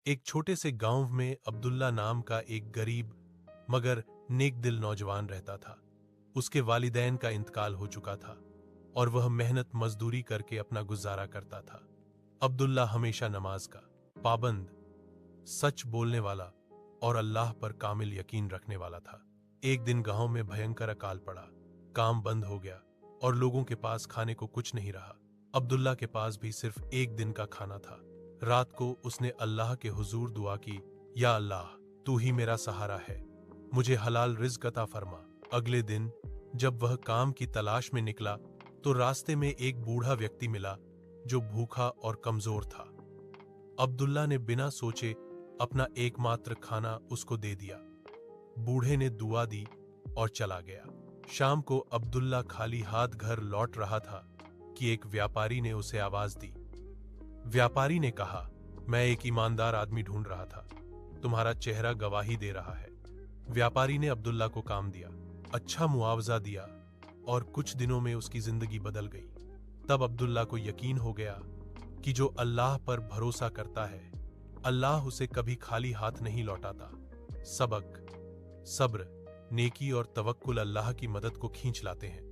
एक छोटे से गांव में अब्दुल्ला नाम का एक गरीब मगर नेक दिल नौजवान रहता था। उसके वालिदैन का इंतकाल हो चुका था और वह मेहनत मजदूरी करके अपना गुजारा करता था। अब्दुल्ला हमेशा नमाज का पाबंद, सच बोलने वाला और अल्लाह पर कामिल यकीन रखने वाला था। एक दिन गांव में भयंकर अकाल पड़ा, काम बंद हो गया और लोगों के पास खाने को कुछ नहीं रहा। अब्दुल्ला के पास भी सिर्फ एक दिन का खाना था। रात को उसने अल्लाह के हुजूर दुआ की, या अल्लाह, तू ही मेरा सहारा है, मुझे हलाल रिज़्क अता फरमा। अगले दिन जब वह काम की तलाश में निकला तो रास्ते में एक बूढ़ा व्यक्ति मिला जो भूखा और कमजोर था। अब्दुल्ला ने बिना सोचे अपना एकमात्र खाना उसको दे दिया। बूढ़े ने दुआ दी और चला गया। शाम को अब्दुल्ला खाली हाथ घर लौट रहा था कि एक व्यापारी ने उसे आवाज दी। व्यापारी ने कहा, मैं एक ईमानदार आदमी ढूंढ रहा था, तुम्हारा चेहरा गवाही दे रहा है। व्यापारी ने अब्दुल्ला को काम दिया, अच्छा मुआवजा दिया और कुछ दिनों में उसकी जिंदगी बदल गई। तब अब्दुल्ला को यकीन हो गया कि जो अल्लाह पर भरोसा करता है, अल्लाह उसे कभी खाली हाथ नहीं लौटाता। सबक, सब्र, नेकी और तवक्कुल अल्लाह की मदद को खींच लाते हैं।